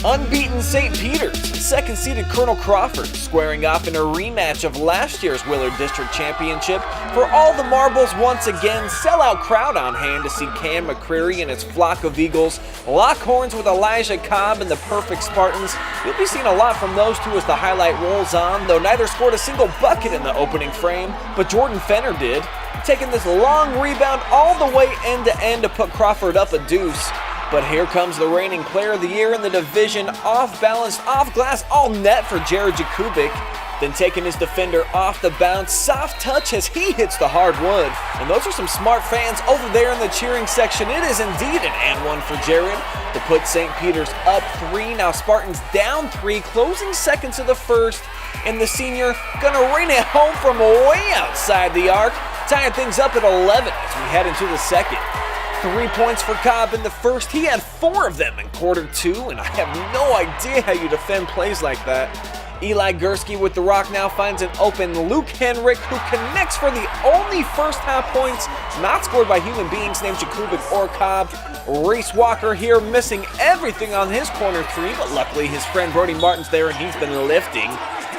Unbeaten St. Peter's and second-seeded Colonel Crawford squaring off in a rematch of last year's Willard District Championship. For all the marbles once again, sellout crowd on hand to see Cam McCreary and his flock of Eagles lock horns with Elijah Cobb and the perfect Spartans. You'll be seeing a lot from those two as the highlight rolls on, though neither scored a single bucket in the opening frame, but Jordan Fenner did, taking this long rebound all the way end-to-end to put Crawford up a deuce. But here comes the reigning player of the year in the division, off-balance, off-glass, all-net for Jared Jakubick. Then taking his defender off the bounce, soft touch as he hits the hardwood. And those are some smart fans over there in the cheering section. It is indeed an and one for Jared to put St. Peter's up 3. Now Spartans down 3, closing seconds of the first. And the senior gonna rain it home from way outside the arc, tying things up at 11 as we head into the second. 3 points for Cobb in the first. He had 4 of them in quarter 2, and I have no idea how you defend plays like that. Eli Gursky with the rock now finds an open Luke Henrik, who connects for the only first half points not scored by human beings named Jakubick or Cobb. Reese Walker here missing everything on his corner 3, but luckily his friend Brody Martin's there and he's been lifting.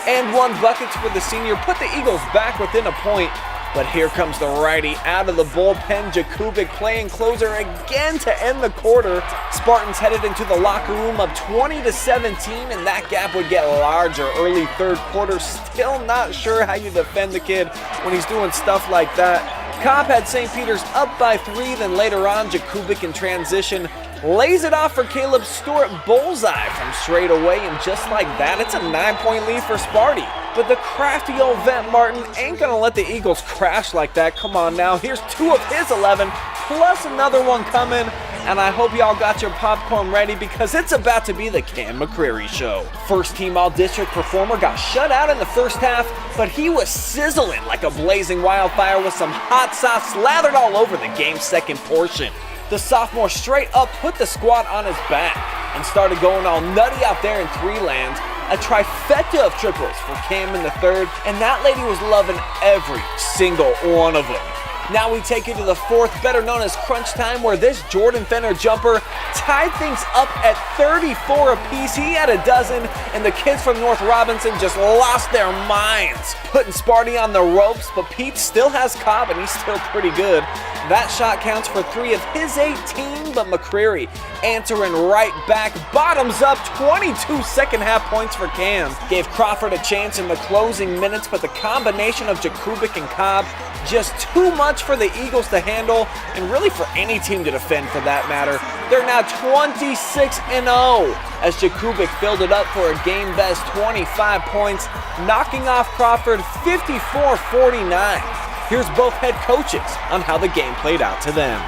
And 1 bucket for the senior put the Eagles back within a point. But here comes the righty out of the bullpen. Jakubick playing closer again to end the quarter. Spartans headed into the locker room up 20-17, and that gap would get larger early third quarter. Still not sure how you defend the kid when he's doing stuff like that. Cobb had St. Peter's up by 3, then later on Jakubick in transition lays it off for Caleb Stewart, bullseye from straight away, and just like that, it's a 9-point lead for Sparty. But the crafty old vet Martin ain't gonna let the Eagles crash like that. Come on now, here's 2 of his 11, plus another one coming, and I hope y'all got your popcorn ready because it's about to be the Cam McCreary show. First team all-district performer got shut out in the first half, but he was sizzling like a blazing wildfire with some hot sauce slathered all over the game's second portion. The sophomore straight up put the squad on his back and started going all nutty out there in 3 land. A trifecta of triples for Cam in the third, and that lady was loving every single one of them. Now we take you to the fourth, better known as crunch time, where this Jordan Fenner jumper tied things up at 34 apiece. He had a dozen, and the kids from North Robinson just lost their minds, putting Sparty on the ropes, but Pete still has Cobb, and he's still pretty good. That shot counts for 3 of his 18, but McCreary answering right back, bottoms up, 22 second half points for Cam. Gave Crawford a chance in the closing minutes, but the combination of Jakubick and Cobb, just too much for the Eagles to handle, and really for any team to defend for that matter. They're now 26-0 as Jakubick filled it up for a game best 25 points, knocking off Crawford 54-49. Here's both head coaches on how the game played out to them.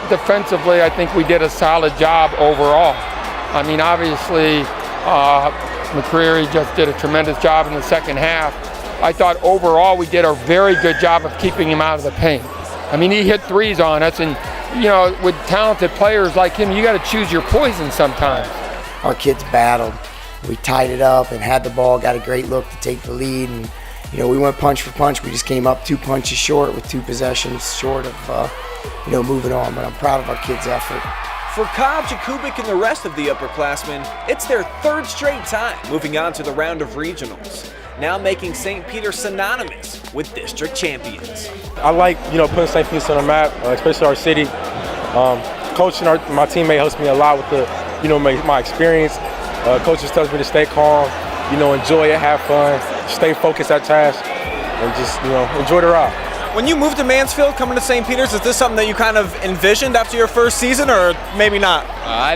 Defensively, I think we did a solid job overall. I mean, obviously, McCreary just did a tremendous job in the second half. I thought overall we did a very good job of keeping him out of the paint. I mean, he hit 3s on us, and you know, with talented players like him, you got to choose your poison sometimes. Our kids battled. We tied it up and had the ball, got a great look to take the lead, and you know, we went punch for punch. We just came up 2 punches short with 2 possessions short of moving on, but I'm proud of our kids' effort. For Cobb, Jakubick, and the rest of the upperclassmen, it's their 3rd straight time moving on to the round of regionals, now making St. Peter synonymous with district champions. I like, putting St. Peter's on the map, especially our city. Coaching my teammate helps me a lot with my experience. Coaches tells me to stay calm, enjoy it, have fun, stay focused at tasks, and just, enjoy the ride. When you moved to Mansfield, coming to St. Peter's, is this something that you kind of envisioned after your first season, or maybe not? I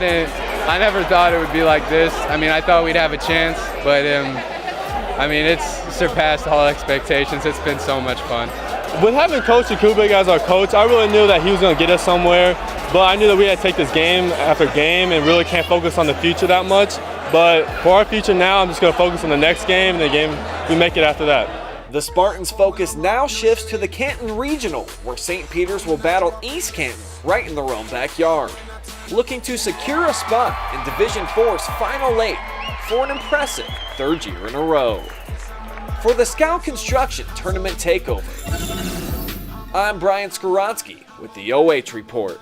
never thought it would be like this. I mean, I thought we'd have a chance, but it's surpassed all expectations. It's been so much fun. With having Coach Jakubick as our coach, I really knew that he was going to get us somewhere, but I knew that we had to take this game after game and really can't focus on the future that much. But for our future now, I'm just going to focus on the next game and the game we make it after that. The Spartans' focus now shifts to the Canton Regional, where St. Peter's will battle East Canton right in their own backyard, looking to secure a spot in Division 4's Final 8 for an impressive 3rd year in a row. For the Scout Construction Tournament Takeover, I'm Brian Skowronski with the OH Report.